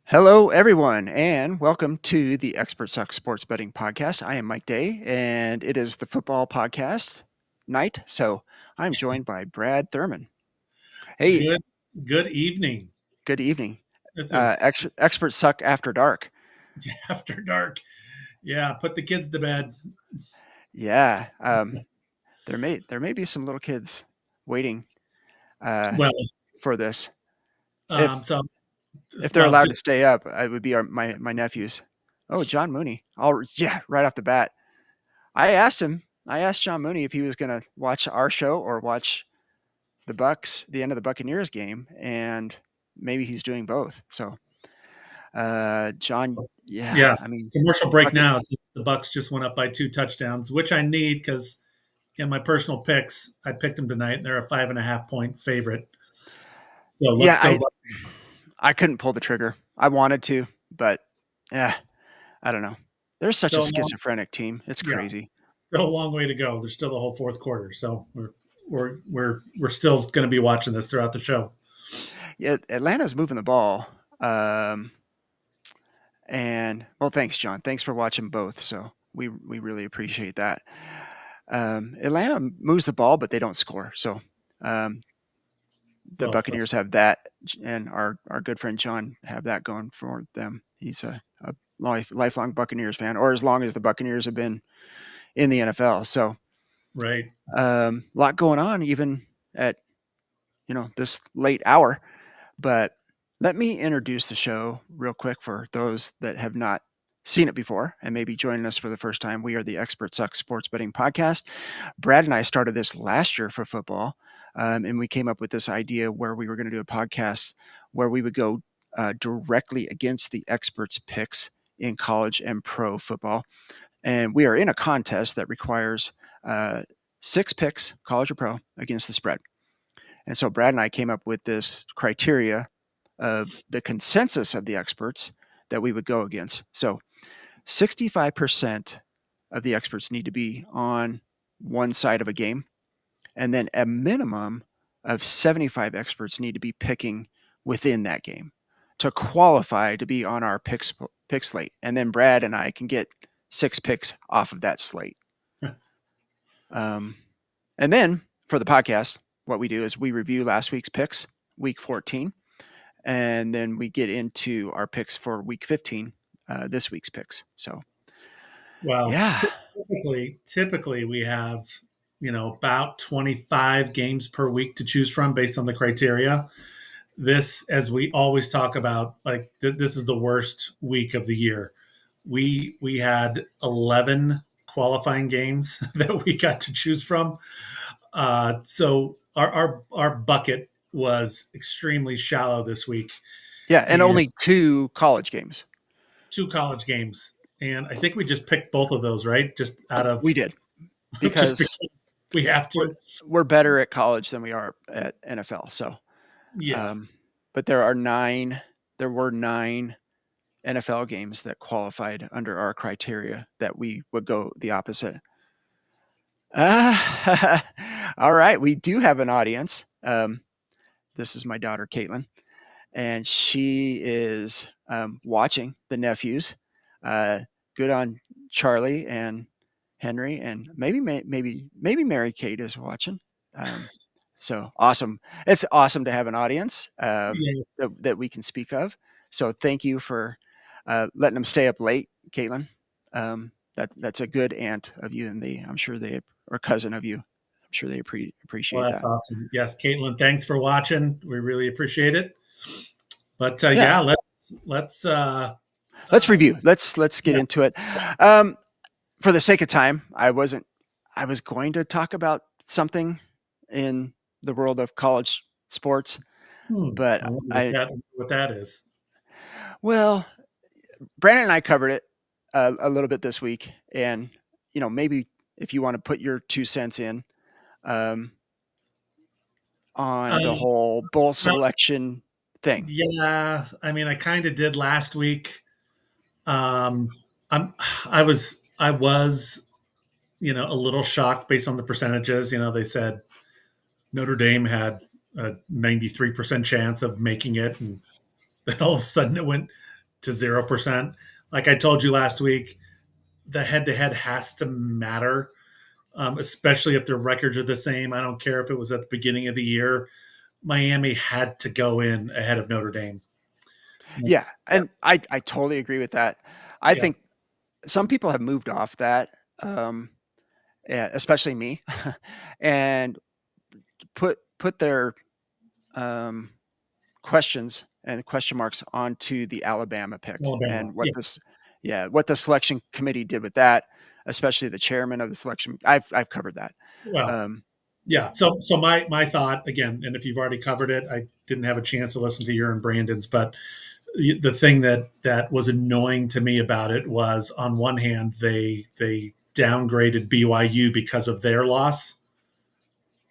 Hello, everyone, and welcome to the Expert Suck Sports Betting Podcast. I am Mike Day, and it is the football podcast night. So I'm joined by Brad Thurman. Hey, Good good evening. good evening. This is Expert Suck After Dark. after dark. Yeah, put the kids to bed. Yeah, there may be some little kids waiting uh, Well, for this. If so if they're well, allowed to just stay up, it would be my nephews. Oh, John Mooney. Yeah, right off the bat. I asked John Mooney if he was going to watch our show or watch the end of the Buccaneers game, and maybe he's doing both. So, John, yeah, yeah. I mean, Commercial break Bucket, now. Since the Bucks just went up by 2 touchdowns, which I need because in my personal picks, I picked them tonight, and they're a 5.5 point favorite. So yeah, let's go. I couldn't pull the trigger. I wanted to, but yeah, I don't know. They're such a Still a long, schizophrenic team. It's yeah, crazy. still a long way to go. There's still the whole fourth quarter, so we're still going to be watching this throughout the show. Yeah, Atlanta's moving the ball. Um, and well, thanks, John. Thanks for watching both. So we really appreciate that. Atlanta moves the ball, but they don't score. So um, the Well, Buccaneers have that, and our good friend John have that going for them. He's a lifelong Buccaneers fan, or as long as the Buccaneers have been in the NFL. So right. a lot going on, even at this late hour. But let me introduce the show real quick for those that have not seen it before and maybe joining us for the first time. We are the Expert Suck Sports Betting Podcast. Brad and I started this last year for football, and we came up with this idea where we were going to do a podcast where we would go directly against the experts' picks in college and pro football. And we are in a contest that requires 6 picks, college or pro, against the spread. And so Brad and I came up with this criteria of the consensus of the experts that we would go against. So 65% of the experts need to be on one side of a game, and then a minimum of 75 experts need to be picking within that game to qualify to be on our pick slate. And then Brad and I can get 6 picks off of that slate. And then for the podcast, what we do is we review last week's picks, week 14, and then we get into our picks for week 15, this week's picks. So, Well, yeah. typically we have, about 25 games per week to choose from based on the criteria. This, as we always talk about, like this is the worst week of the year. We had 11 qualifying games that we got to choose from. So our bucket was extremely shallow this week, Yeah. And and only 2 college games. 2 college games. And I think we just picked both of those, right? Just out We of did just because because we have we're, to. we're better at college than we are at NFL. So, Yeah. um, but there were 9 NFL games that qualified under our criteria that we would go the opposite. All right. We do have an audience. This is my daughter, Caitlin, and she is watching the nephews. Uh, Good on Charlie and Henry, and maybe Mary Kate is watching. So awesome! It's awesome to have an audience Yes. that we can speak of. So thank you for letting them stay up late, Caitlin. That's a good aunt of you, and I'm sure they or cousin of you. I'm sure they Well, appreciate that's that. awesome. Yes, Caitlin, thanks for watching. We really appreciate it. But Yeah, yeah, let's let's review. Let's get yeah. into it. Um, for the sake of time, I wasn't. I was going to talk about something in the world of college sports, but I wonder I what that is. well, Brandon and I covered it a little bit this week, and maybe if you want to put your 2 cents in um, on the Um, whole bowl well, selection thing. yeah, I mean, I kind of did last week. Um, I'm, I was, a little shocked based on the percentages. They said Notre Dame had a 93% chance of making it, and then all of a sudden it went to 0%. Like I told you last week, the head to head has to matter, especially if their records are the same. I don't care if it was at the beginning of the year. Miami had to go in ahead of Notre Dame. Yeah, Yeah. and I totally agree with that. I Yeah. think some people have moved off that, yeah, especially me, and put their um, questions and question marks onto the Alabama pick Alabama. and Yeah. what the selection committee did with that, especially the chairman of the selection. I've covered that. Well, Um, yeah. So my thought again, and if you've already covered it, I didn't have a chance to listen to your and Brandon's, but the thing that was annoying to me about it was on one hand they downgraded BYU because of their loss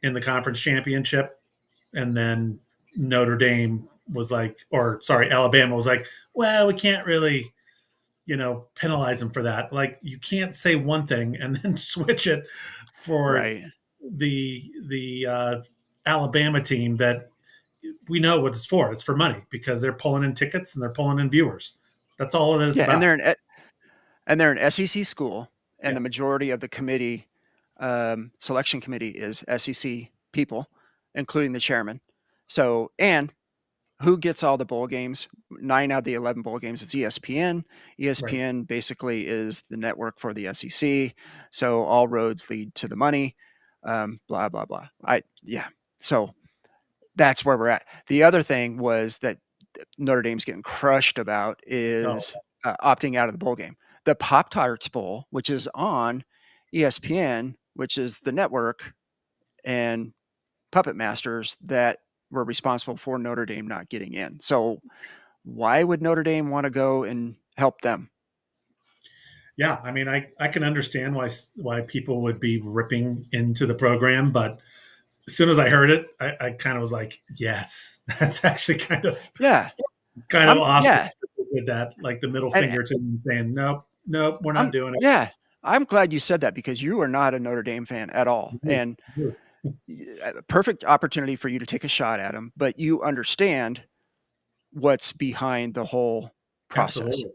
in the conference championship, and then Notre Dame was like, or sorry, Alabama was like, well, we can't really, penalize them for that. Like you can't say one thing and then switch it for right. the Alabama team that we know what it's for. It's for money because they're pulling in tickets and they're pulling in viewers. That's all that it's Yeah, about. and they're an SEC school, and Yeah, the majority of the committee, selection committee, is SEC people, including the chairman. So, and who gets all the bowl games? 9 out of the 11 bowl games is ESPN. right. ESPN basically is the network for the SEC. So all roads lead to the money. Blah blah blah. Yeah. So that's where we're at. The other thing was that Notre Dame's getting crushed about Oh, is opting out of the bowl game. The Pop Tarts Bowl, which is on ESPN, which is the network, and Puppet Masters that were responsible for Notre Dame not getting in. So why would Notre Dame want to go and help them? yeah. I mean, I can understand why people would be ripping into the program, but as soon as I heard it, I kind of was like, yes, that's actually Yeah, kind of awesome yeah, with that, like the middle and finger to them saying, nope, nope, we're not I'm doing it. yeah, I'm glad you said that because you are not a Notre Dame fan at all, and a perfect opportunity for you to take a shot at them, but you understand what's behind the whole process. Absolutely.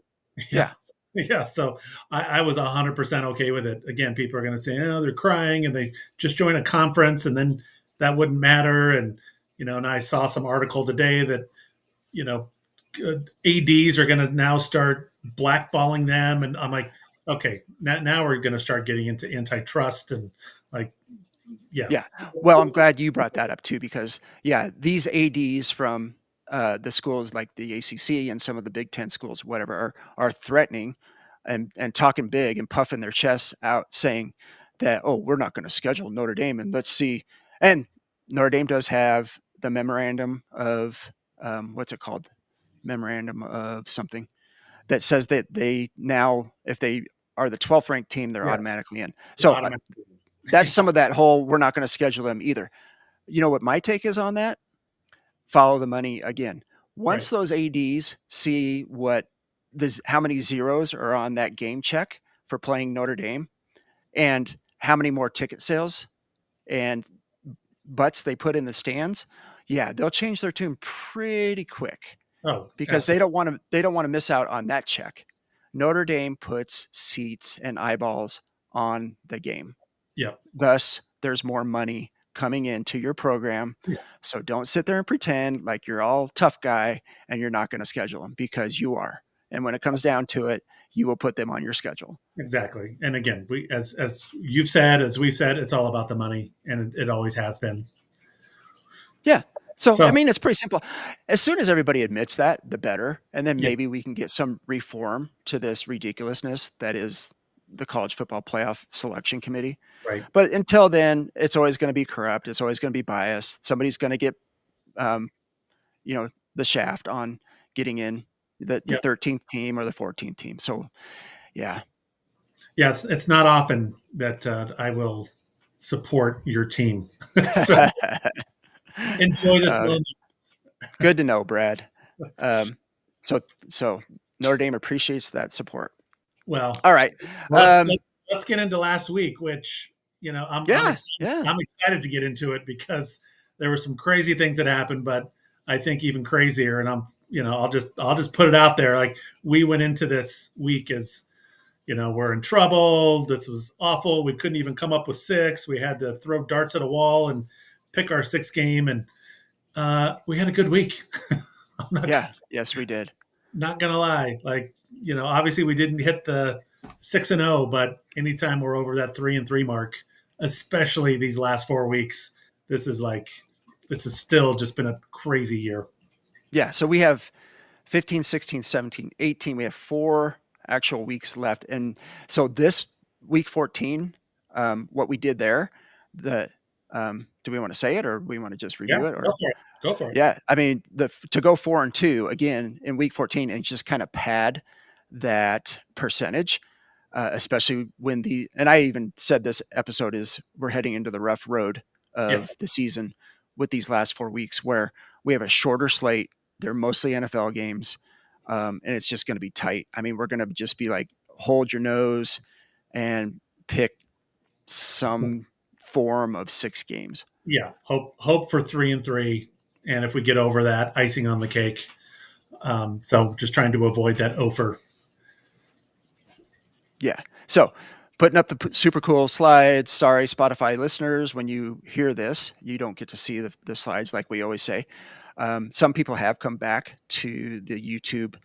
Yeah. Yeah, Yeah. So I was 100% okay with it. Again, people are going to say, oh, they're crying and they just joined a conference and then that wouldn't matter. And I saw some article today that, you know, ADs are going to now start blackballing them. And I'm like, okay, now we're going to start getting into antitrust and like, yeah, yeah. Well, I'm glad you brought that up too because yeah, these ADs from the schools like the ACC and some of the Big Ten schools, whatever, are threatening and talking big and puffing their chests out, saying that we're not going to schedule Notre Dame and let's see. And Notre Dame does have the memorandum of what's it called? Memorandum of something that says that they now, if they are the 12th ranked team, they're yes, automatically in. So automatically. that's some of that whole we're not going to schedule them either. You know what my take is on that? Follow the money again. Once Right. those ADs see what this, how many zeros are on that game check for playing Notre Dame, and how many more ticket sales and butts they put in the stands, yeah, they'll change their tune pretty quick Oh, because absolutely. they don't want to miss out on that check. Notre Dame puts seats and eyeballs on the game. Yeah. Thus, there's more money coming into your program. Yeah. So don't sit there and pretend like you're all tough guy and you're not going to schedule them because you are. And when it comes down to it, you will put them on your schedule. Exactly. And again, we as you've said, as we've said, it's all about the money, and it always has been. Yeah. So, I So mean, it's pretty simple. As soon as everybody admits that, the better. And then yeah, maybe we can get some reform to this ridiculousness that is the college football playoff selection committee. right. But until then, it's always going to be corrupt. It's always going to be biased. Somebody's going to get um, the shaft on getting in the Yeah. 13th team or the 14th team. So yeah. Yeah, it's not often that I will support your team. So enjoy this uh, moment. good to know, Brad. Um, so so Notre Dame appreciates that support. Well, All right. let's Um, let's let's get into last week, which I'm yeah, excited. yeah. I'm excited to get into it because there were some crazy things that happened, but I think even crazier. And I'll just put it out there. Like we went into this week as, we're in trouble. This was awful. We couldn't even come up with six. We had to throw darts at a wall and pick our sixth game. And we had a good week. I'm Yeah. Yes, we did. not gonna lie. Like, obviously we didn't hit the 6-0, but anytime we're over that 3-3 mark, especially these last 4 weeks, this is like this has still just been a crazy year. Yeah. So we have 15, 16, 17, 18. We have 4 actual weeks left. And so this week 14, what we did there, the do we want to say it or we want to just Yeah, review it? go Or for it. Go for it. yeah, I mean, to go 4-2 again in week 14 and just kind of pad that percentage, especially when and I even said this episode is we're heading into the rough road Yeah, of the season with these last 4 weeks where we have a shorter slate. They're mostly NFL games, and it's just going to be tight. I mean, we're going to just be like, hold your nose and pick some form of 6 games. yeah. Hope for 3-3, and if we get over that, icing on the cake. So just trying to avoid that over. Yeah. So putting up the super cool slides. Sorry, Spotify listeners, when you hear this, you don't get to see the slides like we always say. Some people have come back to the YouTube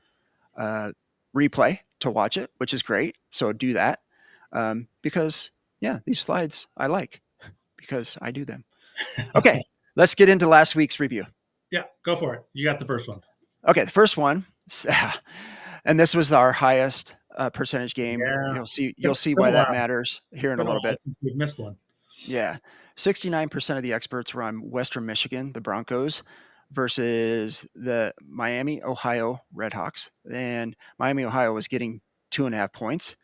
replay to watch it, which is great. So do that because, yeah, these slides I like because I do them. Okay, let's get into last week's review. Yeah, go for it. You got the first one. Okay, the first one, and this was our highest percentage game. Yeah, You'll see been why a that while. matters here in a Been a little while bit. since we've missed one. Yeah, 69% of the experts were on Western Michigan, the Broncos, versus the Miami, Ohio Redhawks, and Miami, Ohio was getting 2.5 points.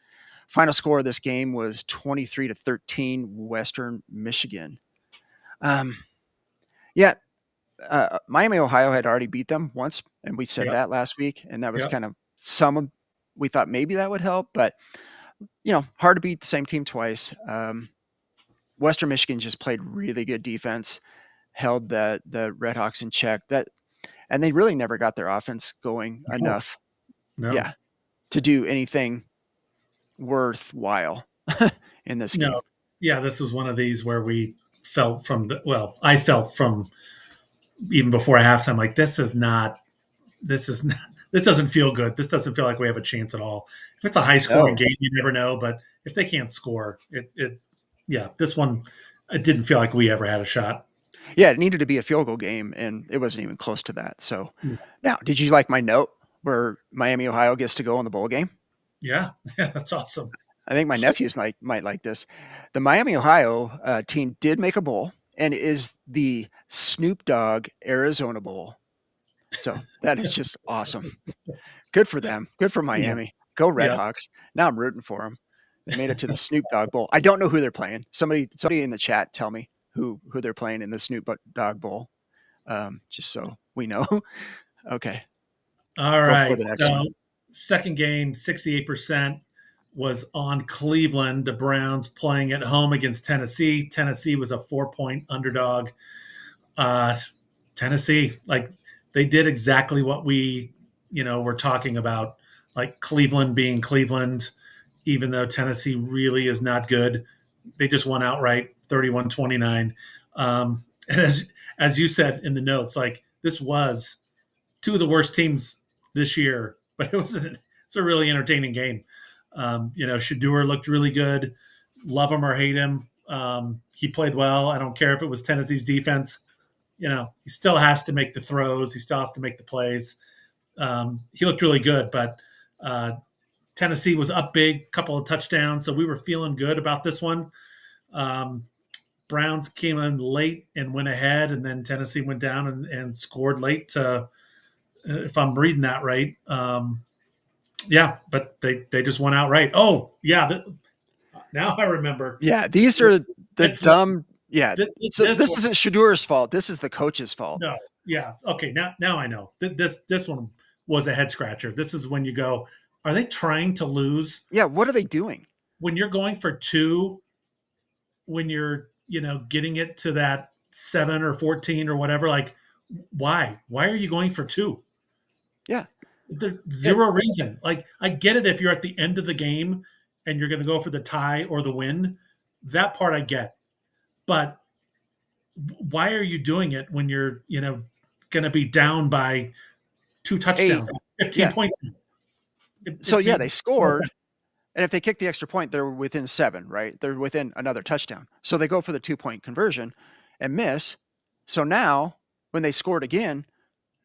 Final score of this game was 23-13, Western Michigan. Um, yeah, Miami, Ohio had already beat them once, and we said Yep. that last week, and that was Yep. kind of we thought maybe that would help, but hard to beat the same team twice. Western Michigan just played really good defense, held the Redhawks in check. And they really never got their offense going No. enough, No. yeah, to do anything worthwhile in this game. No. Yeah, this was one of these where we felt from I felt from even before halftime, like this is not, this doesn't feel good. This doesn't feel like we have a chance at all. If it's a high scoring No, game, you never know, but if they can't score, yeah, this one, it didn't feel like we ever had a shot. yeah, it needed to be a field goal game, and it wasn't even close to that. So Mm. now, did you like my note where Miami, Ohio gets to go in the bowl game? Yeah, yeah, that's awesome. I think my nephews might like this. The Miami, Ohio team did make a bowl and is the Snoop Dogg Arizona Bowl. So that is just awesome. Good for them. Good for Yeah, Miami. Go yeah. Redhawks. Now I'm rooting for them. They made it to the Snoop Dogg Bowl. I don't know who they're playing. Somebody in the chat tell me who they're playing in the Snoop Dogg Bowl, just so we know. Okay, All go for right. the next one. So, second game, 68% was on Cleveland. The Browns playing at home against Tennessee. Tennessee was a 4-point underdog. Uh, Tennessee, like they did exactly what we, were talking about, like Cleveland being Cleveland, even though Tennessee really is not good. They just won outright 31-29. And as you said in the notes, like this was two of the worst teams this year, but it's a really entertaining game. Shadur looked really good. Love him or hate him, he played well. I don't care if it was Tennessee's defense. He still has to make the throws. He still has to make the plays. He looked really good, but Tennessee was up big, couple of touchdowns, so we were feeling good about this one. Um, Browns came in late and went ahead, and then Tennessee went down and scored late to, if I'm reading that right. Yeah, but they just went outright. Oh, yeah. Now I remember. Yeah, these are the It's like dumb. Yeah, so this this one. isn't Shadur's fault. This is the coach's fault. No, yeah, okay. Now I know. This one was a head scratcher. This is when you go, are they trying to lose? Yeah, what are they doing? When you're going for two, when you're getting it to that 7 or 14 or whatever, like Why? Why are you going for two? Yeah. There's It, zero reason. Like, I get it if you're at the end of the game and you're going to go for the tie or the win. That part I get. But why are you doing it when you're, going to be down by two eight. touchdowns, 15 Yeah. points? So It yeah, made they no sense. scored. And if they kick the extra point, they're within 7, right? They're within another touchdown. So they go for the 2-point conversion and miss. So now, when they scored again,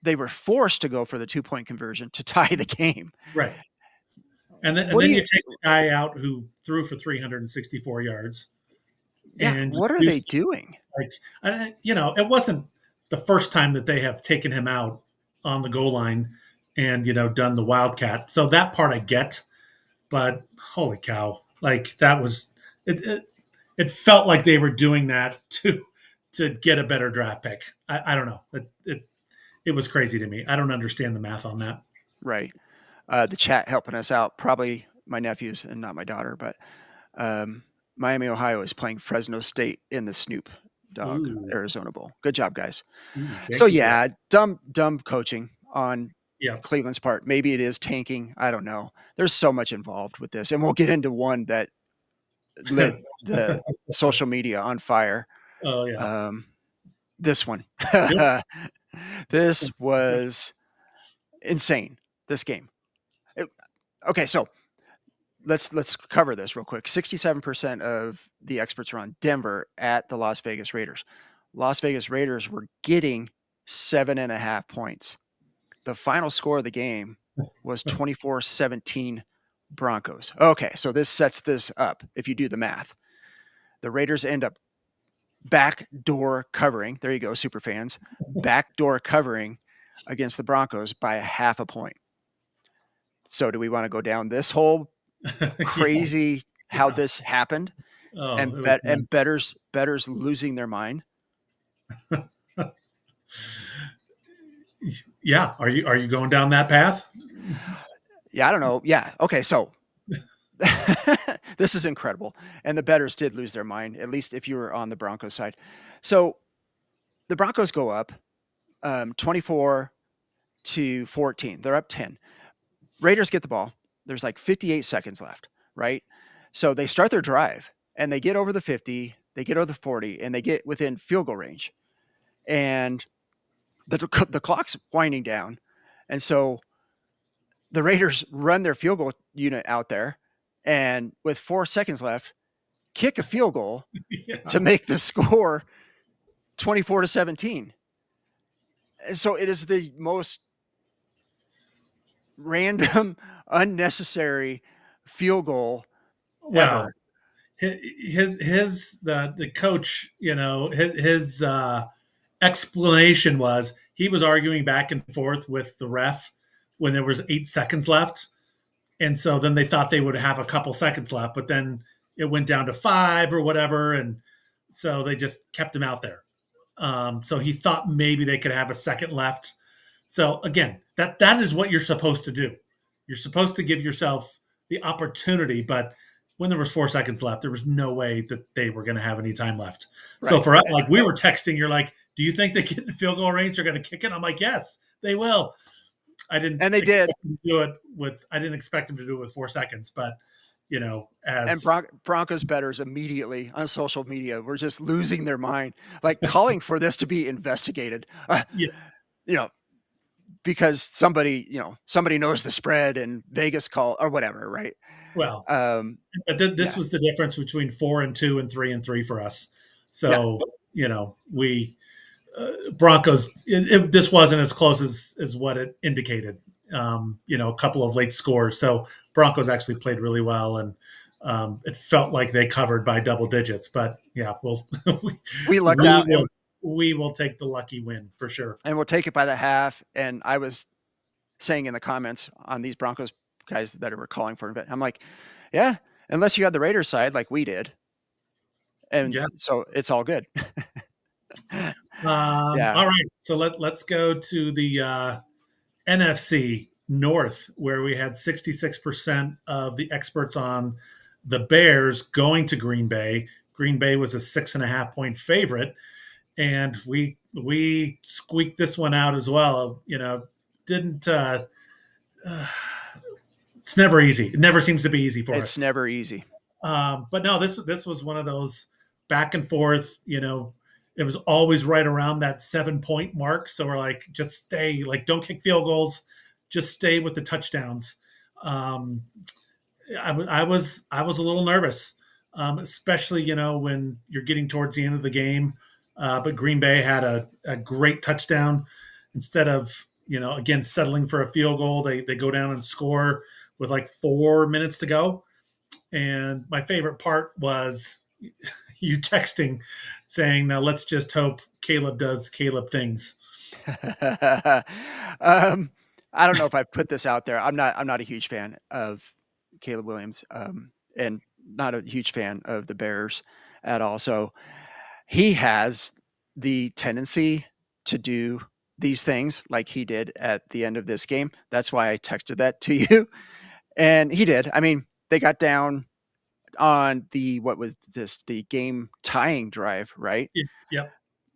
they were forced to go for the 2-point conversion to tie the game. Right. And What do then you you take the guy out who threw for 364 yards Yeah, and what are you they see, doing? like, it wasn't the first time that they have taken him out on the goal line and, done the wildcat. So that part I get, but holy cow, like that was it. It felt like they were doing that to get a better draft pick. I don't know. It was crazy to me. I don't understand the math on that. Right. The chat helping us out, probably my nephews and not my daughter, but um, Miami, Ohio is playing Fresno State in the Snoop Dogg Ooh, Arizona Bowl. Good job, guys. So thank you for that. yeah, dumb coaching on Yeah. Cleveland's part. Maybe it is tanking. I don't know. There's so much involved with this, and we'll get into one that lit the social media on fire. Oh yeah. Um, this one, Yep. this was insane. This game. It, okay, so let's cover this real quick. 67% of the experts are on Denver at the Las Vegas Raiders. Las Vegas Raiders were getting 7.5 points. The final score of the game was 24-17 Broncos. Okay, so this sets this up if you do the math. The Raiders end up backdoor covering. There you go, super fans. Backdoor covering against the Broncos by a half a point. So do we want to go down this whole Yeah. crazy how Yeah. this happened Oh, and it was betters losing their mind? yeah. Are you going down that path? Yeah, I don't know. Yeah. Okay, so this is incredible. And the betters did lose their mind, at least if you were on the Broncos side. So the Broncos go up 24-14. They're up 10. Raiders get the ball. There's like 58 seconds left, right? So they start their drive and they get over the 50, they get over the 40, and they get within field goal range. And the clock's winding down. And so the Raiders run their field goal unit out there and with 4 seconds left, kick a field goal to Yeah. make the score 24-17. And so it is the most random, unnecessary field goal Well, ever. the coach, his explanation was he was arguing back and forth with the ref when there was 8 seconds left, and so then they thought they would have a couple seconds left, but then it went down to 5 or whatever, and so they just kept him out there. So he thought maybe they could have a second left. So again, that is what you're supposed to do. You're supposed to give yourself the opportunity, but when there was 4 seconds left, there was no way that they were going to have any time left. So Right. for us, like we were texting, you're like, "Do you think they get in the field goal range? They're going to kick it?" I'm like, "Yes, they will." I didn't And they did. expect them to do it with. I didn't expect them to do it with 4 seconds, but And as Broncos bettors immediately on social media were just losing their mind, like calling for this to be investigated. yeah, You know, because somebody knows the spread and Vegas call or whatever, right? well, Um, but this yeah, was the difference between 4-2 and 3-3 for us. yeah, So we Broncos. This wasn't as close as what it indicated. A couple of late scores. So Broncos actually played really well, and it felt like they covered by double digits. But yeah, we, we lucked we out, will we will take the lucky win for sure. and we'll take it by the half. And I was saying in the comments on these Broncos guys that were calling for it, I'm like, yeah, unless you had the Raiders side like we did, and Yeah. so it's all good. Yeah, All right. So let's go to the NFC North, where we had 66% of the experts on the Bears going to Green Bay. Green Bay was a 6.5 point favorite. and we squeaked this one out as well. Didn't it's never easy. It never seems to be easy for It's us. never easy. But no, this was one of those back and forth. It was always right around that 7 point mark. So we're like, just stay, like, don't kick field goals, just stay with the touchdowns. Um, I was a little nervous, especially when you're getting towards the end of the game. But Green Bay had a great touchdown. Instead of again settling for a field goal, they go down and score with like 4 minutes to go. And my favorite part was you texting saying, "Now let's just hope Caleb does Caleb things." um, I don't know if I put this out there. I'm not a huge fan of Caleb Williams, and not a huge fan of the Bears at all. So he has the tendency to do these things like he did at the end of this game. That's why I texted that to you. And he did. I mean, they got down on the game tying drive, right? Yep.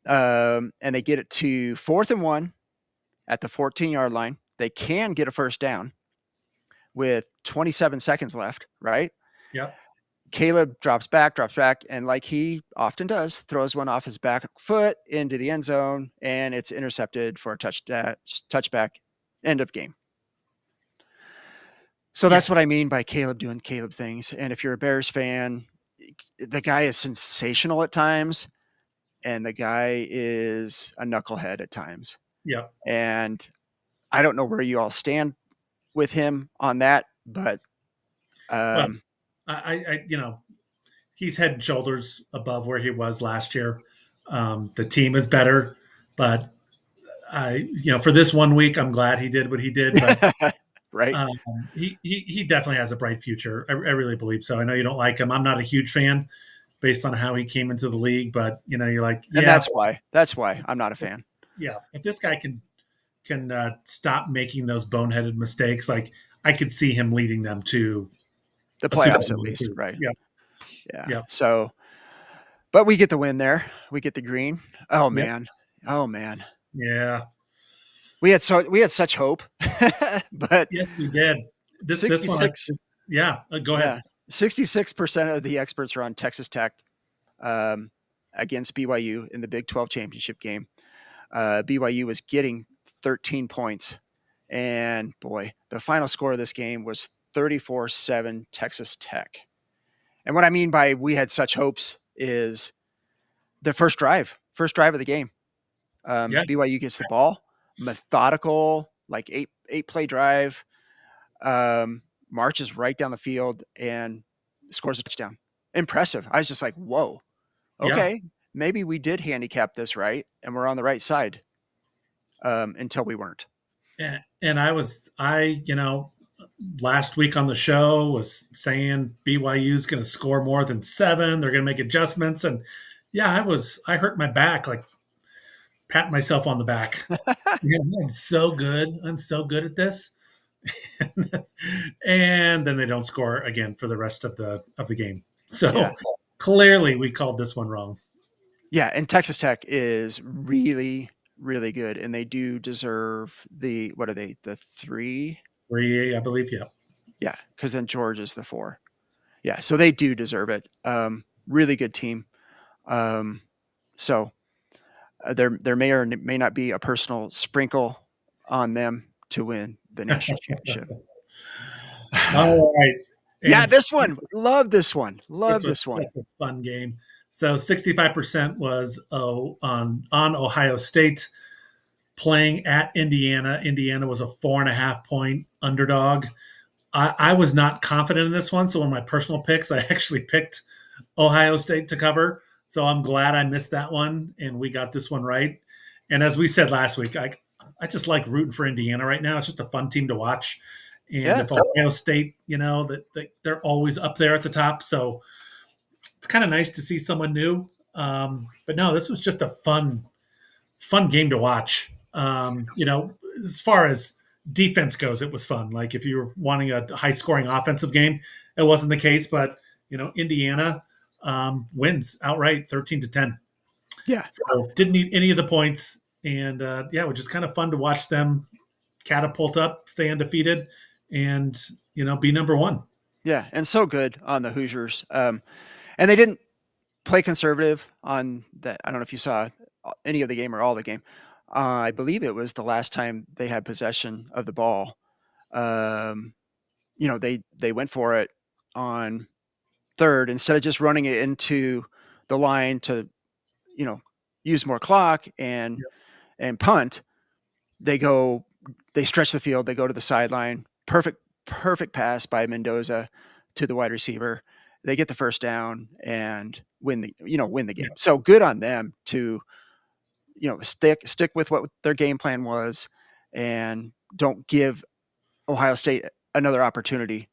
And they get it to 4th and 1 at the 14-yard line. They can get a first down with 27 seconds left, right? Yep. Caleb drops back, and like he often does, throws one off his back foot into the end zone, and it's intercepted for a touchback. End of game. So that's what I mean by Caleb doing Caleb things. And if you're a Bears fan, the guy is sensational at times, and the guy is a knucklehead at times. Yep. And I don't know where you all stand with him on that, but Well, I he's head and shoulders above where he was last year. The team is better, but for this 1 week, I'm glad he did what he did. But right. he definitely has a bright future. I really believe so. I know you don't like him. I'm not a huge fan based on how he came into the league, but you're like, yeah, And that's why I'm not a fan. yeah. If this guy can stop making those boneheaded mistakes, like I could see him leading them to The a Super playoffs at Bowl least, too. right? Yeah. Yeah. Yeah. So, but we get the win there. We get the green. Oh Yep. man. Oh man. Yeah. We had such hope, but Yes, we did. This one, 66. yeah. Go ahead. Yeah, 66% of the experts are on Texas Tech against BYU in the Big 12 championship game. BYU was getting 13 points, and boy, the final score of this game was 34-7 Texas Tech. And what I mean by we had such hopes is the first drive of the game. Yeah. BYU gets the ball, methodical, like eight play drive, marches right down the field and scores a touchdown. Impressive. I was just like, whoa, okay, maybe we did handicap this right, and we're on the right side. Until we weren't. And last week on the show was saying BYU's going to score more than 7. They're going to make adjustments. And yeah, I hurt my back, like patting myself on the back. Yeah, I'm so good. I'm so good at this. And then they don't score again for the rest of the game. So clearly we called this one wrong. Yeah. And Texas Tech is really, really good. And they do deserve what are they? The 3? 3, I believe. Yeah. Yeah. Cause then George is the 4. Yeah. So they do deserve it. Really good team. So there may or may not be a personal sprinkle on them to win the national championship. All right. Yeah, this one. Love this one. This one. A fun game. So 65% was on Ohio State playing at Indiana. Indiana was a 4.5 point underdog. I was not confident in this one. So in my personal picks, I actually picked Ohio State to cover. So I'm glad I missed that one and we got this one right. And as we said last week, I just like rooting for Indiana right now. It's just a fun team to watch. And if Ohio State, they're always up there at the top. So it's kind of nice to see someone new. But no, this was just a fun game to watch. As far as defense goes, it was fun. Like if you were wanting a high scoring offensive game, it wasn't the case. But, Indiana wins outright 13-10. Yeah. So didn't need any of the points. And yeah, it was just kind of fun to watch them catapult up, stay undefeated, and be number one. Yeah. And so good on the Hoosiers. And they didn't play conservative on that. I don't know if you saw any of the game or all the game. I believe it was the last time they had possession of the ball. Um, they went for it on third instead of just running it into the line to, you know, use more clock and Yep. punt. They go, they stretch the field. They go to the sideline. Perfect pass by Mendoza to the wide receiver. They get the first down and win the game. Yep. So good on them to, stick with what their game plan was and don't give Ohio State another opportunity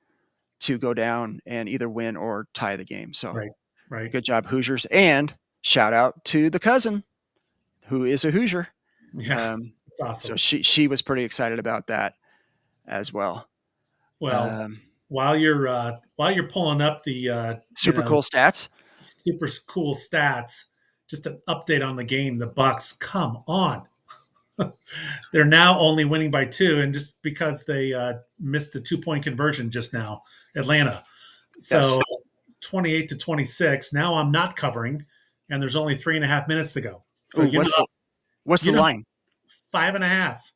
to go down and either win or tie the game. So Right. Right. good job, Hoosiers. And shout out to the cousin who is a Hoosier. Yeah. It's So awesome. she was pretty excited about that as well. Well, Um, while you're pulling up the super cool stats. super cool stats, just an update on the game. The Bucks, come on, they're now only winning by 2, and just because they missed the 2-point conversion just now, Atlanta. Yes. So 28-26. Now I'm not covering, and there's only 3.5 minutes to go. So Oh, what's the you know, line? 5.5.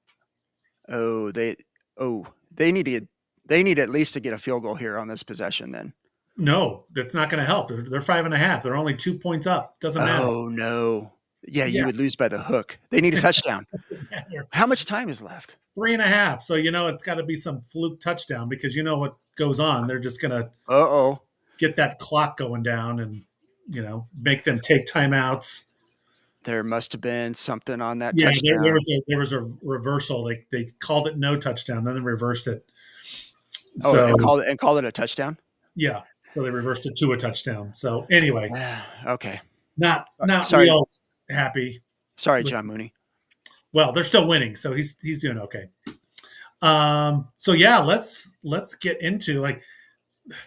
Oh, they need at least to get a field goal here on this possession then. No, that's not going to help. They're 5.5. They're only 2 points up. Doesn't matter. Oh no. Yeah, you Yeah, would lose by the hook. They need a touchdown. doesn't matter. How much time is left? 3.5. So it's got to be some fluke touchdown because you know what goes on. They're just going to Uh-oh. get that clock going down and make them take timeouts. There must have been something on that Yeah, there touchdown. was a reversal. They called it no touchdown, then they reversed it. Oh, So and called it a touchdown? yeah, so they reversed it to a touchdown. So anyway, Okay. not Sorry. real happy. Sorry, John Mooney. Well, they're still winning, so he's doing okay. So yeah, let's get into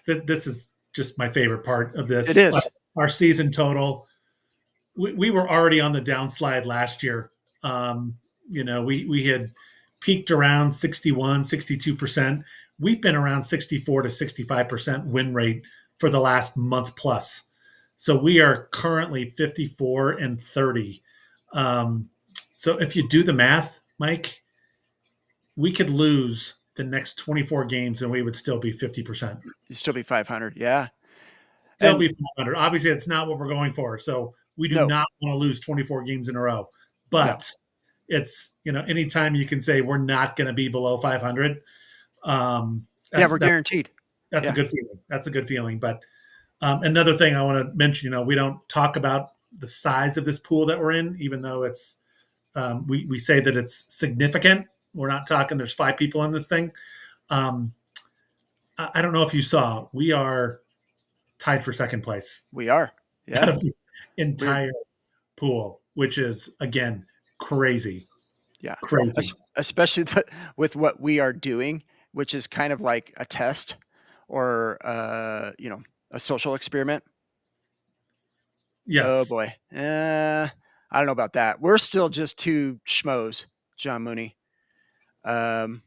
this is just my favorite part of It this. is. Our season total. We were already on the downslide last year. We had peaked around 61, 62%. We've been around 64 to 65% win rate for the last month plus. So we are currently 54-30. So if you do the math, Mike, we could lose the next 24 games and we would still be 50%. You'd still be 500. Yeah. Still And be 500. Obviously, it's not what we're going for. So we do no, not want to lose 24 games in a row. no. But it's, anytime you can say we're not going to be below 500, Yeah, we're guaranteed. that's a Yeah. good feeling. That's a good feeling. But another thing I want to mention, we don't talk about the size of this pool that we're in, even though it's, we say that it's significant. We're not talking there's 5 people in this thing. I don't know if you saw, we are tied for second place We are. out Yeah. of the entire pool, which is again crazy, Yeah. crazy. Especially with what we are doing, which is kind of like a test or a social experiment. Oh Yes, boy. I don't know about that. We're still just two schmoes, John Mooney. Um,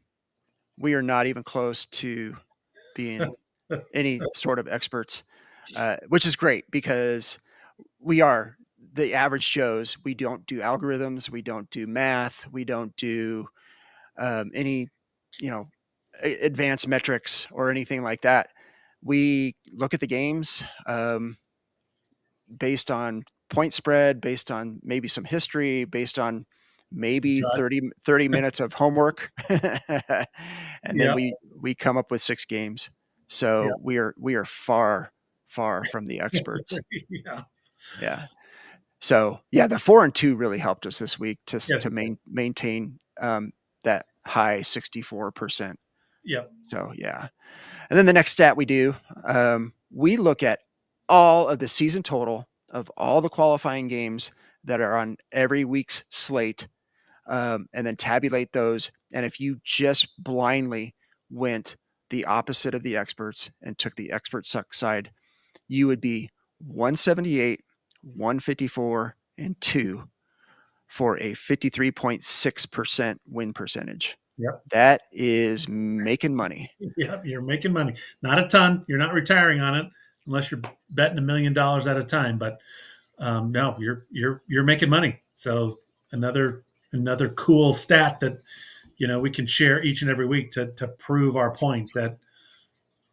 we are not even close to being any sort of experts, which is great because we are the average Joes. We don't do algorithms. We don't do math. We don't do any, you know, advanced metrics or anything like that. We look at the games based on point spread, based on maybe some history, based on maybe Judge. 30 minutes of homework. And then Yeah, we come up with 6 games. yeah, So we are far from the experts. yeah. Yeah. So yeah, the 4-2 really helped us this week Yes, to maintain that high 64%. yep. So yeah. And then the next stat we do, we look at all of the season total of all the qualifying games that are on every week's slate, and then tabulate those. And if you just blindly went the opposite of the experts and took the expert suck side, you would be 178, 154, 2 for a 53.6% win percentage. Yep. That is making money. Yep. You're making money. Not a ton. You're not retiring on it unless you're betting $1 million at a time. But no, you're making money. So another cool stat that we can share each and every week to prove our point that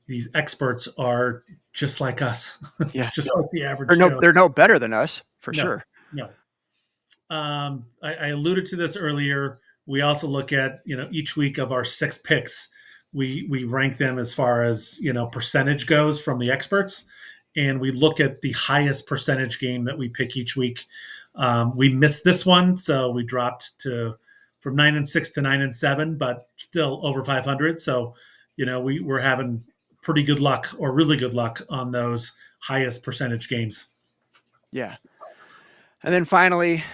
these experts are just like us, Yeah. just like the average Joe. They're no better than us, for sure. No. I alluded to this earlier. We also look at each week of our 6 picks. We rank them as far as percentage goes from the experts, and we look at the highest percentage game that we pick each week. We missed this one, so we dropped from 9-6 to 9-7, but still over 500. So we're having pretty good luck, or really good luck, on those highest percentage games. Yeah. And then finally,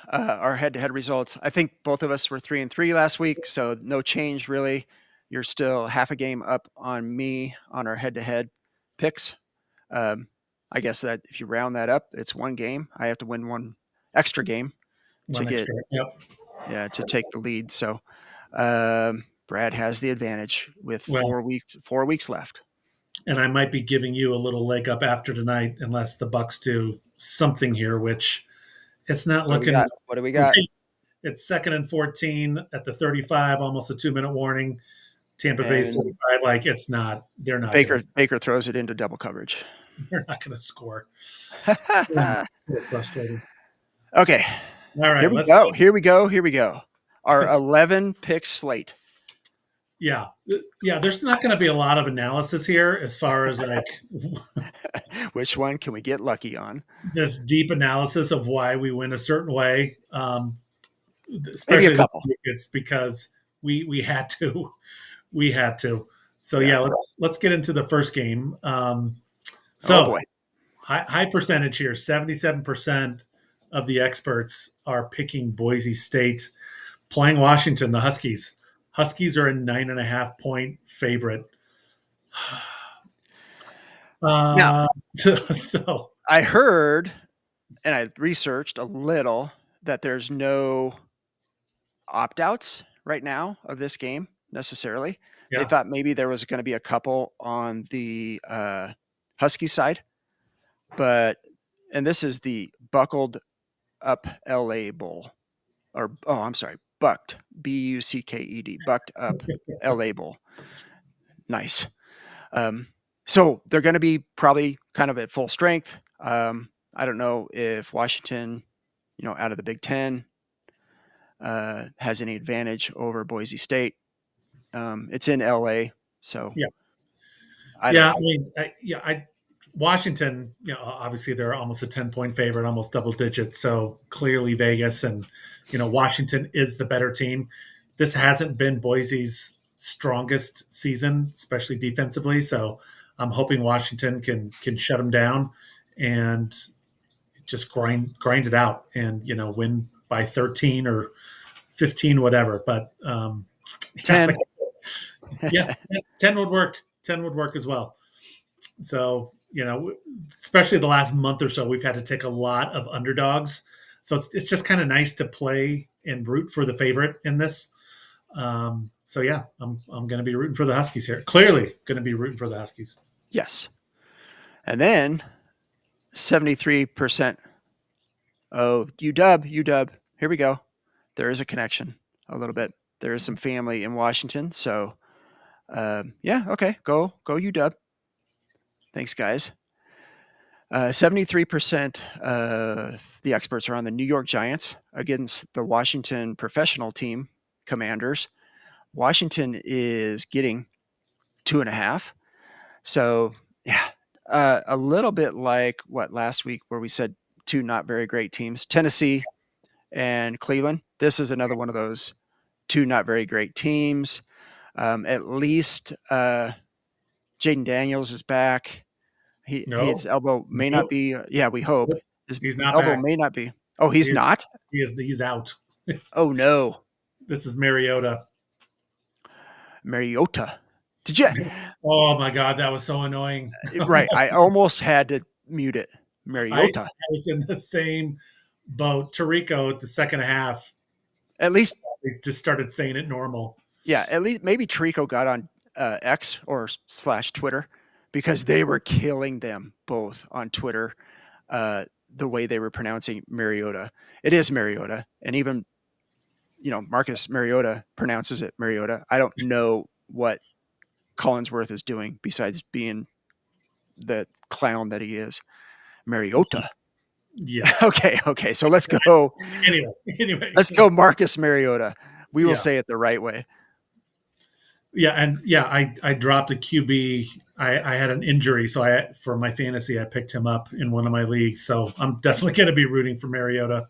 our head-to-head results. I think both of us were 3-3 last week, so no change really. You're still half a game up on me on our head-to-head picks. I guess that if you round that up, it's 1 game. I have to win 1 extra game to take the lead. So Brad has the advantage with 4 weeks left. And I might be giving you a little leg up after tonight, unless the Bucks do something here, which it's not looking. What do we got? It's 2nd and 14 at the 35, almost a 2-minute warning. Tampa Bay's 35. Like, it's not. They're not. Baker throws it into double coverage. They're not going to score. Frustrating. Okay. All right. Here we go. Our 11 pick slate. Yeah. There's not going to be a lot of analysis here as far as like which one can we get lucky on? This deep analysis of why we win a certain way. Especially maybe a couple. It's because we had to. We had to. So let's get into the first game. High percentage here. 77% of the experts are picking Boise State playing Washington, the Huskies. Huskies are a 9.5-point favorite. So I heard, and I researched a little, that there's no opt-outs right now of this game necessarily. Yeah. They thought maybe there was going to be a couple on the Husky side, and this is the Buckled Up LA Bowl, Bucked, Bucked, Bucked Up LA Bowl. Nice. So they're going to be probably kind of at full strength. I don't know if Washington, out of the Big Ten, has any advantage over Boise State. It's in LA, so Washington, obviously they're almost a 10-point favorite, almost double digits. So clearly Vegas and Washington is the better team. This hasn't been Boise's strongest season, especially defensively. So I'm hoping Washington can shut them down and just grind it out and win by 13 or 15, whatever. But 10. 10 would work. 10 would work as well. So, especially the last month or so, we've had to take a lot of underdogs. So it's just kind of nice to play and root for the favorite in this. I'm going to be rooting for the Huskies here. Clearly going to be rooting for the Huskies. Yes. And then 73%. Oh, UW. Here we go. There is a connection a little bit. There is some family in Washington. So, okay. Go UW. Thanks, guys. 73% of the experts are on the New York Giants against the Washington professional team Commanders. Washington is getting 2.5. So, a little bit like last week where we said 2 not very great teams, Tennessee and Cleveland. This is another one of those 2 not very great teams. At least Jaden Daniels is back. His elbow may not be. We hope his elbow back. may not be. Oh, he's not. He's out. Oh no. This is Mariota. Did you? Oh my God, that was so annoying. Right, I almost had to mute it. Mariota. I was in the same Bo Tarico at the second half At least, just started saying it normal. yeah, at least maybe Trico got on X or slash Twitter because they were killing them both on Twitter. The way they were pronouncing Mariota, it is Mariota, and even Marcus Mariota pronounces it Mariota. I don't know what Collinsworth is doing besides being the clown that he is. Mariota. Yeah. Okay. So let's go. Anyway. Let's go, Marcus Mariota. We will Yeah. say it the right way. Yeah, and I dropped a QB. I had an injury, so for my fantasy I picked him up in one of my leagues. So I'm definitely going to be rooting for Mariota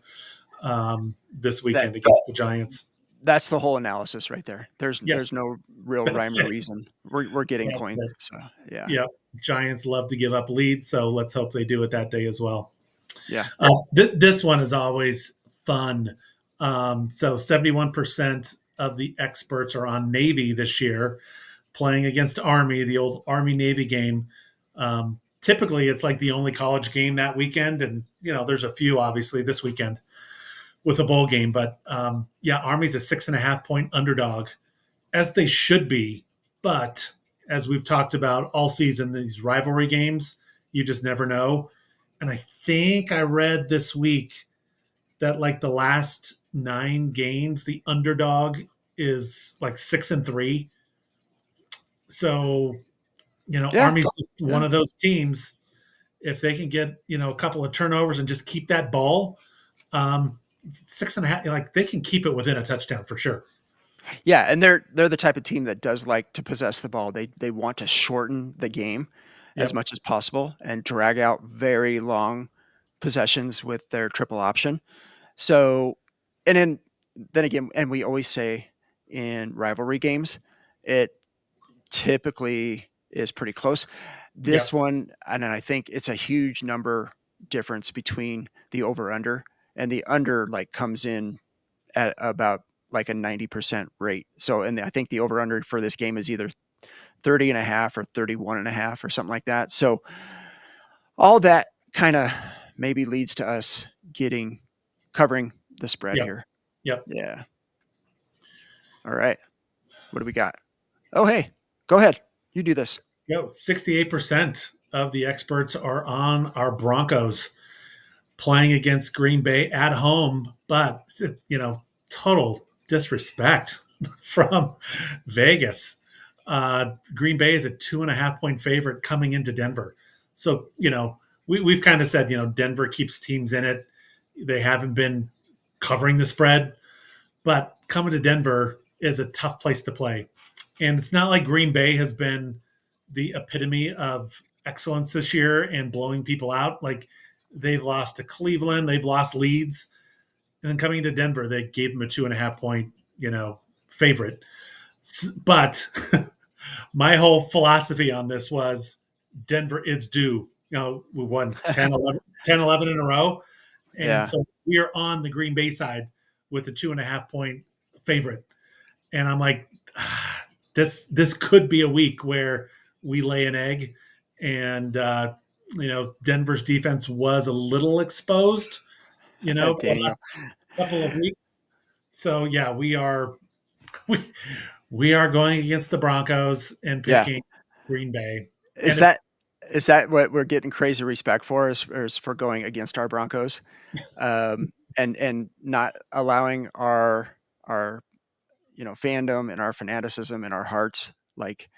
this That weekend against the Giants. that's the whole analysis right there. There's Yes, there's no real that's rhyme or it. reason. We're getting That's points. it. So yeah, Yeah, Giants love to give up leads, so let's hope they do it that day as well. yeah, This one is always fun. So 71% of the experts are on Navy this year, playing against Army, the old Army Navy game. Typically, it's like the only college game that weekend, and there's a few obviously this weekend with a bowl game. But yeah, Army's a 6.5 point underdog, as they should be. But as we've talked about all season, these rivalry games, you just never know. And I think I read this week that like the last 9 games, the underdog is like 6-3. So, yeah, Army's just one yeah. of those teams. If they can get, a couple of turnovers and just keep that ball, 6.5, like they can keep it within a touchdown for sure. Yeah, and they're the type of team that does like to possess the ball. They want to shorten the game as Yep. much as possible and drag out very long possessions with their triple option. So, and then again, and we always say in rivalry games, it typically is pretty close. This Yep. one, and I think it's a huge number difference between the over under, and the under like comes in at about like a 90% rate. So, and I think the over under for this game is either 30 and a half or 31 and a half or something like that. So all that kind of maybe leads to us covering the spread Yep. here. Yep. Yeah. All right. What do we got? Oh, hey, go ahead. You do this. 68% of the experts are on our Broncos playing against Green Bay at home, but total disrespect from Vegas. Green Bay is a 2.5 point favorite coming into Denver. So, we've kind of said, Denver keeps teams in it. They haven't been covering the spread, but coming to Denver is a tough place to play. And it's not like Green Bay has been the epitome of excellence this year and blowing people out. Like they've lost to Cleveland, they've lost leads, and then coming to Denver, they gave them a 2.5 point, favorite. But my whole philosophy on this was Denver is due. We won 10, 11 in a row. And Yeah. so we are on the Green Bay side with the 2.5 point favorite. And I'm like, this could be a week where we lay an egg. And, Denver's defense was a little exposed, for the last Daniel. couple of weeks. So yeah, we we are going against the Broncos and Yeah. picking Green Bay. Is And if that is that what we're getting crazy respect for is for going against our Broncos? And not allowing our fandom and our fanaticism and our hearts like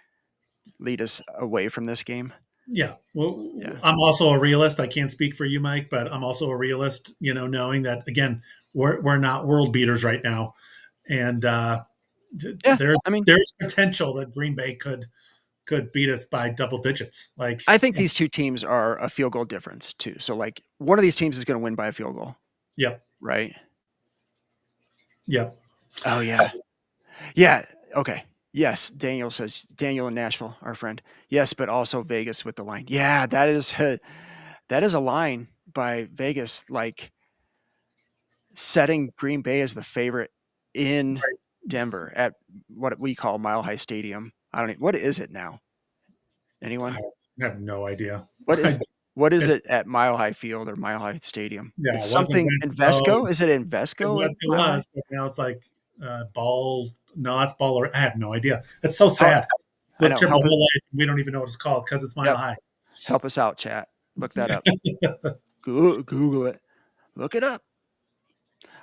lead us away from this game. Yeah, well, Yeah. I'm also a realist. I can't speak for you, Mike, but I'm also a realist. Knowing that again, we're not world beaters right now, and Yeah. there's I mean, there's potential that Green Bay could beat us by double digits. Like, I think these two teams are a field goal difference too. So like one of these teams is going to win by a field goal, yep, right? yep, Oh yeah. Yeah. Okay. Yes. Daniel in Nashville, our friend. Yes, but also Vegas with the line. Yeah, that is a line by Vegas, like setting Green Bay as the favorite in right. Denver at what we call Mile High Stadium. I don't know what is it now. I Anyone? have no idea. What I, is What is It's it at Mile High Field or Mile High Stadium? yeah, It's it wasn't something Vesco. Invesco. Is it Invesco at It Mile High? was, but now it's like ball. No, it's ball. Or I have no idea. That's so Oh, sad. I Lived know. here my whole life. We don't even know what it's called because it's Mile Yep. High. Help us out, chat. Look that up. Google it. Look it up.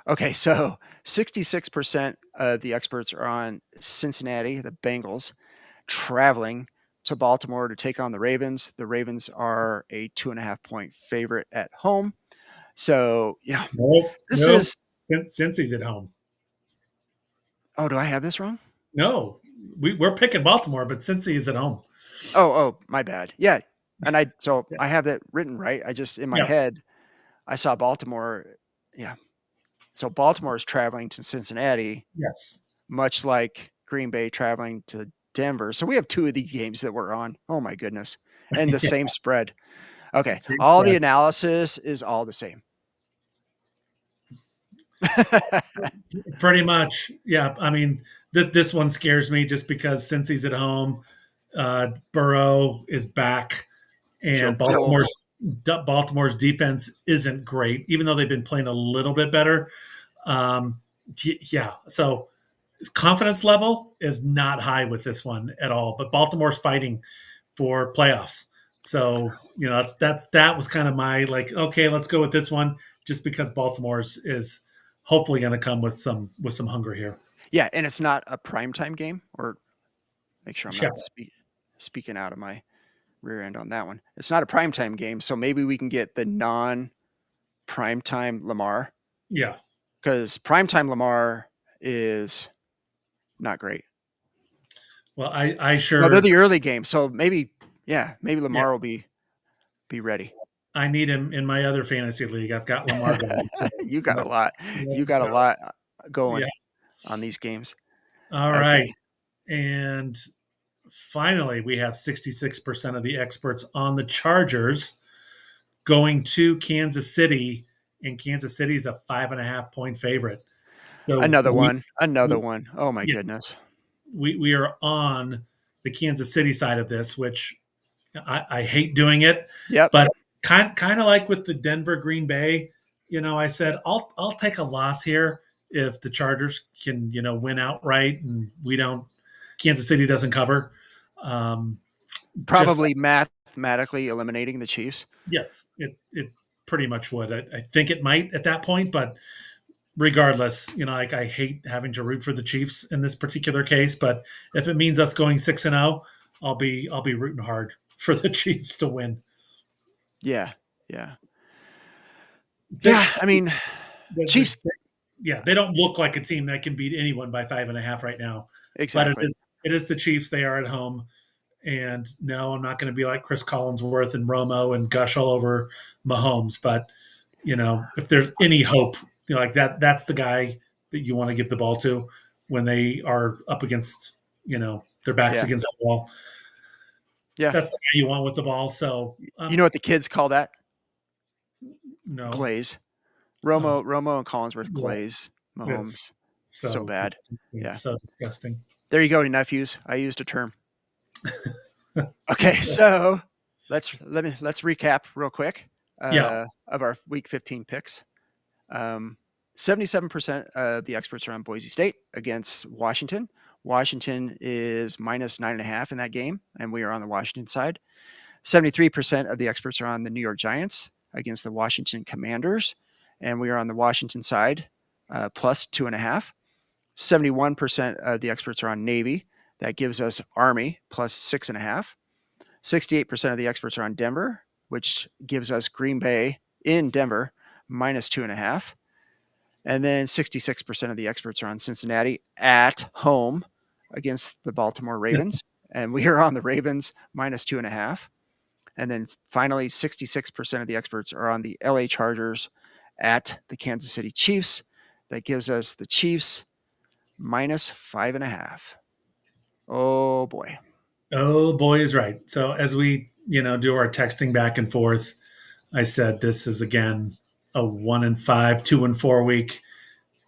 Okay, so 66% of the experts are on Cincinnati, the Bengals, traveling to Baltimore to take on the Ravens. The Ravens are a 2.5 point favorite at home. So, Nope, this nope. is. Since he's at home. Oh, do I have this wrong? No, we're picking Baltimore, but since he is at home. Oh, my bad. Yeah. And Yeah. I have that written right. I just, in my Yeah. head, I saw Baltimore. Yeah. So Baltimore is traveling to Cincinnati, Yes. much like Green Bay traveling to Denver. So we have two of these games that we're on. Oh my goodness. And the Yeah. same spread. Okay. Same All the spread. analysis is all the same. Pretty much. Yeah. I mean, this one scares me just because since he's at home, Burrow is back, and Joe Burrow. Baltimore's defense isn't great, even though they've been playing a little bit better. Um, yeah. So confidence level is not high with this one at all. But Baltimore's fighting for playoffs. So that was kind of my like, okay, let's go with this one, just because Baltimore's is hopefully going to come with some hunger here. Yeah. And it's not a primetime game, or make sure I'm Yeah, not speaking out of my rear end on that one. It's not a primetime game. So maybe we can get the non primetime Lamar, yeah. because primetime Lamar is not great. Well, I No, they're sure, the early game. So maybe yeah, Lamar will be ready. I need him in my other fantasy league. I've got Lamar going, so You got a let's lot. You let's got a go. lot Yeah. going on these games. All Okay. right, and finally, we have 66% of the experts on the Chargers going to Kansas City, and Kansas City is a 5.5 point favorite. So Another one. Another we one. Oh my yeah, goodness. we are on the Kansas City side of this, which I hate doing it, Yep. but kind of like with the Denver Green Bay, I said I'll take a loss here if the Chargers can win outright and we don't Kansas City doesn't cover. Um, just Probably mathematically eliminating the Chiefs. yes, it pretty much would. I think it might at that point, but regardless, like I hate having to root for the Chiefs in this particular case. But if it means us going 6-0, I'll be rooting hard for the Chiefs to win. Yeah. Yeah. They, Yeah. I mean, the, Chiefs. yeah, they don't look like a team that can beat anyone by 5.5 right now. But Exactly. it is the Chiefs. They are at home. And no, I'm not going to be like Chris Collinsworth and Romo and gush all over Mahomes. But if there's any hope, like that's the guy that you want to give the ball to when they are up against, their backs Yeah. against the wall. Yeah. That's the guy you want with the ball. So You know what the kids call that? no, Glaze. oh, Romo and Collinsworth yeah, glaze it's Mahomes. So bad. Yeah. so disgusting. There you go, nephews. I used a term. Okay, so let's recap real quick Yeah, of our Week 15 picks. 77% of the experts are on Boise State against Washington. Washington is minus 9.5 in that game, and we are on the Washington side. 73% of the experts are on the New York Giants against the Washington Commanders, and we are on the Washington side, plus 2.5. 71% of the experts are on Navy. That gives us Army plus 6.5. 68% of the experts are on Denver, which gives us Green Bay in Denver minus 2.5. And then 66% of the experts are on Cincinnati at home against the Baltimore Ravens. And we are on the Ravens minus 2.5. And then finally, 66% of the experts are on the LA Chargers at the Kansas City Chiefs. That gives us the Chiefs minus 5.5. Oh boy. oh boy is right. So as we do our texting back and forth, I said this is again a 1-5, 2-4 week.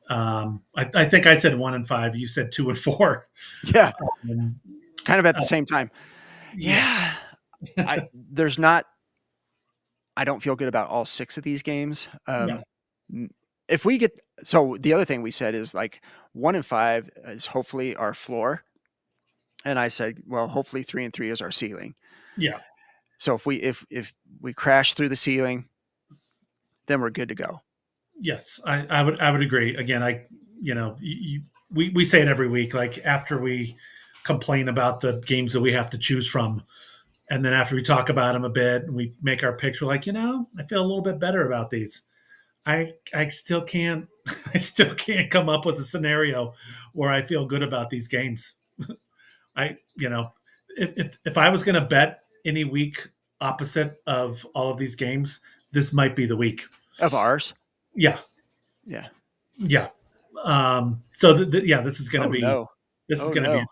I think I said 1-5. You said 2-4. Yeah. Um, Kind of at the uh, same time. yeah, Yeah. There's not I don't feel good about all 6 of these games. No. If we get so the other thing we said is like 1 and 5 is hopefully our floor, and I said, well, hopefully 3 and 3 is our ceiling. Yeah. So if we crash through the ceiling, then we're good to go. Yes, I would agree. Again, we say it every week. Like after we complain about the games that we have to choose from, and then after we talk about them a bit and we make our picks, we're like, I feel a little bit better about these. I still can't I still can't come up with a scenario where I feel good about these games. I if I was going to bet any week opposite of all of these games, this might be the week. Of ours, Yeah, yeah. yeah. So yeah, this is going to Oh be no, this is oh going to be. no,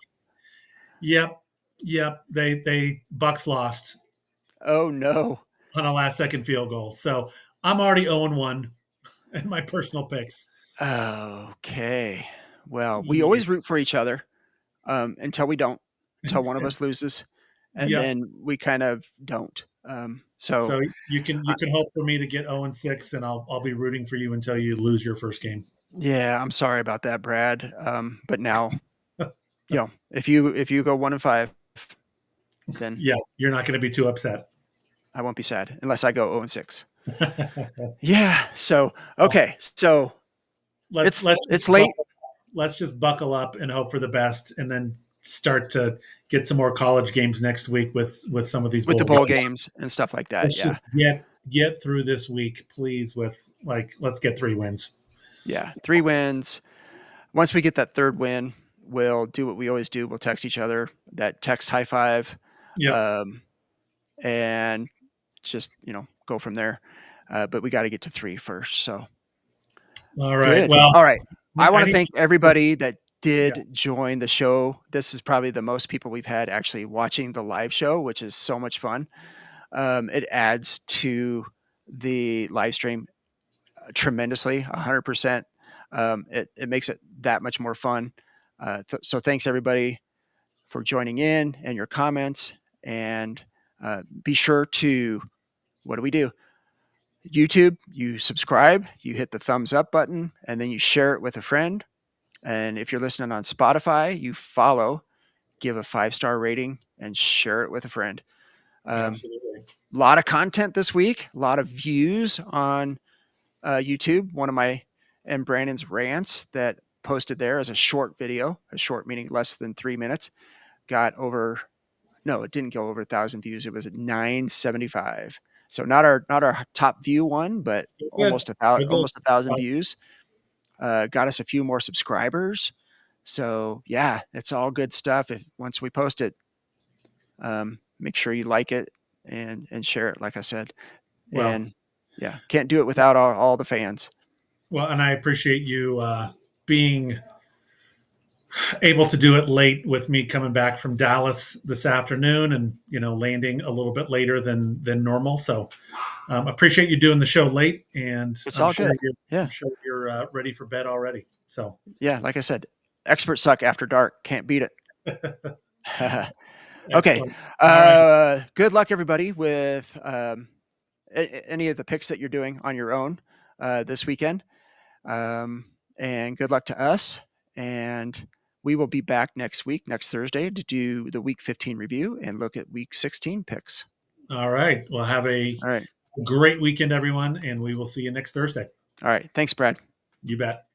Yep, yep. They Bucks lost oh no. on a last second field goal. So I'm already 0-1 in my personal picks. Okay. Well, we Yeah. always root for each other until we don't, until one of us loses, and Yep. then we kind of don't. So So you can hope for me to get 0-6, and I'll be rooting for you until you lose your first game. yeah, I'm sorry about that, Brad. But now, if you go 1 and 5, then Yeah, you're not going to be too upset. I won't be sad unless I go 0 and 6. Yeah. So okay. So let's it's let's it's late let's just buckle up and hope for the best, and then start to get some more college games next week with some of these with the bowl bowl games. games and stuff like that. Let's Yeah. just get through this week, please. With let's get 3 wins. Yeah. 3 wins. Once we get that third win, we'll do what we always do. We'll text each other that text high five, Yep. um, and just go from there. But we got to get to 3 first. So All right. good. Well, All right. I I want to need. thank everybody that Yeah. did join the show. This is probably the most people we've had actually watching the live show, which is so much fun. It adds to the live stream tremendously, 100%. It makes it that much more fun. So thanks everybody for joining in and your comments. And be sure to, what do we do? YouTube, you subscribe, you hit the thumbs up button, and then you share it with a friend. And if you're listening on Spotify, you follow, give a 5-star rating, and share it with a friend. A Absolutely. lot of content this week, a lot of views on YouTube. One of my and Brandon's rants that posted there as a short video, a short meaning less than 3 minutes, got over. No, it didn't go over 1,000 views. It was at 975. So not our top view one, but Still good. almost a thousand Still good. almost 1,000 Awesome. views. Got us a few more subscribers. So yeah, it's all good stuff. If once we post it, make sure you like it and share it. Like I said, Well, and yeah, can't do it without all the fans. well, and I appreciate you being able to do it late with me coming back from Dallas this afternoon, and landing a little bit later than normal. So appreciate you doing the show late, and It's all good. I'm Yeah, sure you're ready for bed already. So yeah. Like I said, experts suck after dark. Can't beat it. Okay. excellent. All right. Good luck, everybody, with any of the picks that you're doing on your own this weekend. And good luck to us. And we will be back next week, next Thursday, to do the Week 15 review and look at Week 16 picks. All right. Well, have a All right. great weekend, everyone, and we will see you next Thursday. All right. Thanks, Brad. You bet.